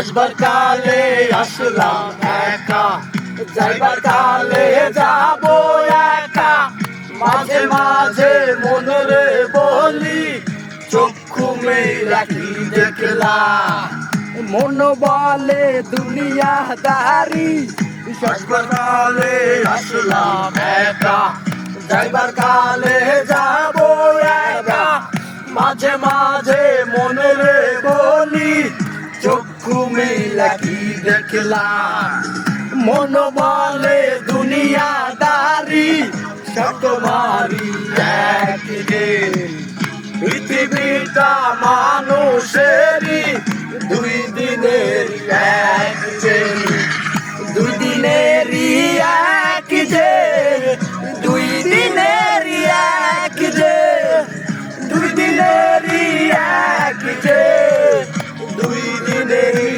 আসবার কালে আসলাম একা, যাইবার কালে যাব একা। মাঝে মাঝে মনরে বলি, চক্ষু মেলা কি দেখলাম। মন বলে দুনিয়াদারি, আসবার কালে আসলাম একা, যাইবার কালে যাব একা। মাঝে মাঝে মনরে বলি, চক্ষু মেলা কি দেখলাম। মন বলে দুনিয়াদারি, সকমারি একদিন। পৃথিবীটা মানুষেরই, দুই দিনের এক যে, দুই দিনেরই এক যে, দুই দিনেরই এক যে, দুই দিনেরই এক যে, দুই দিনেরই।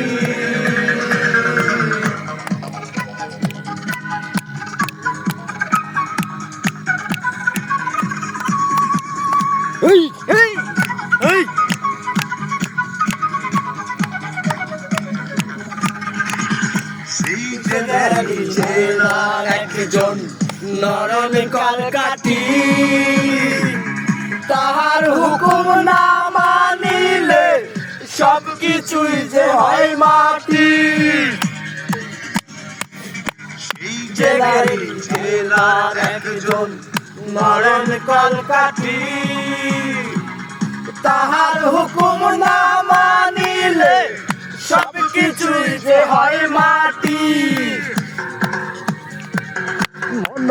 এই এই এই জেলার একজন নরম কলকাঠি, তাহার হুকুম না মানিলে সব কিছুই যে হয় মাটি। জেলার একজন নরম কলকাঠি, তাহার হুকুম না মানিলে সব কিছুই যে হয় মাটি। মন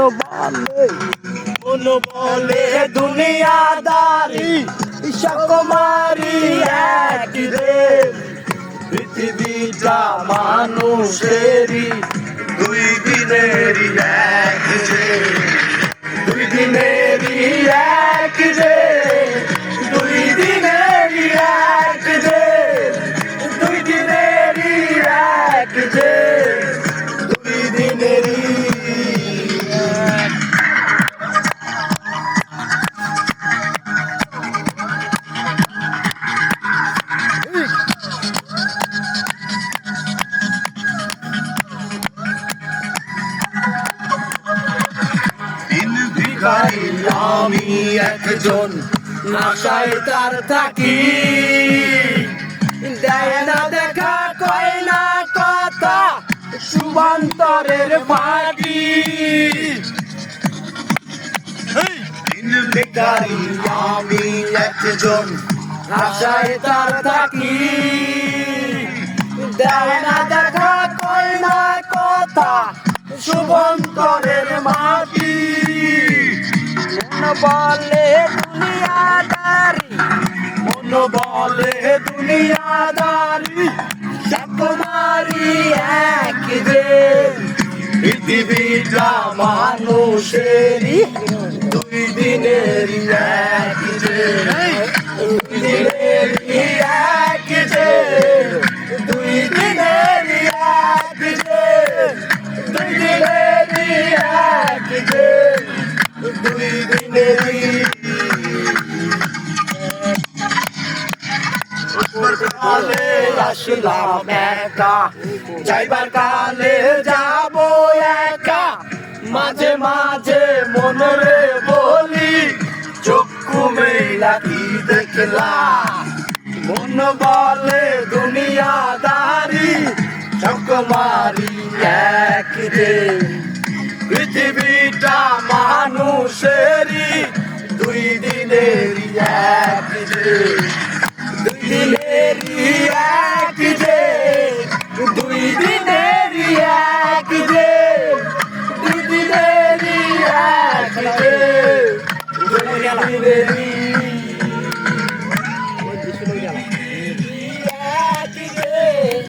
বলে দুনিয়াদারি, সকমারি এক রে। পৃথিবীটা মানুষেরই, দুই দিনেরই এক যে, দুই দিনেরই এক যে, দুই দিনেরই এক যে, দুই দিনেরই এক যে, দুই দিনেরই। আমি একজন আশায় তার থাকি, দেয় না দেখা কয় না কথা, শুভান্তরের ফাঁকি। বেকারি আমি একজন আশায় তার থাকি, দেয় না দেখা কয় না কথা, শুভন্তরের মাটি। মন বলে দুনিয়াদারি, মন বলে দুনিয়াদারি, সকমারি এক যে। পৃথিবীটা মানুষেরই, দুই দিনেরই এক যে, দুই দিনেরই এক যে, দুই দিনেরই এক যে, দুই দিনেরই এক যে, দুই দিনেরই। কালে আসলাম একা, যাইবার কালে যাব একা। মাঝে মাঝে মনরে বলি, চক্ষু মেলা কি দেখলাম। মন বলে দুনিয়াদারি, সকমারি এক যে। পৃথিবীটা মানুষেরই, দুই দিনেরই এক যে, দুই দিনেরই এক যে, দুই দিনেরই এক যে, দুই দিনেরই এক যে, দুই দিনেরই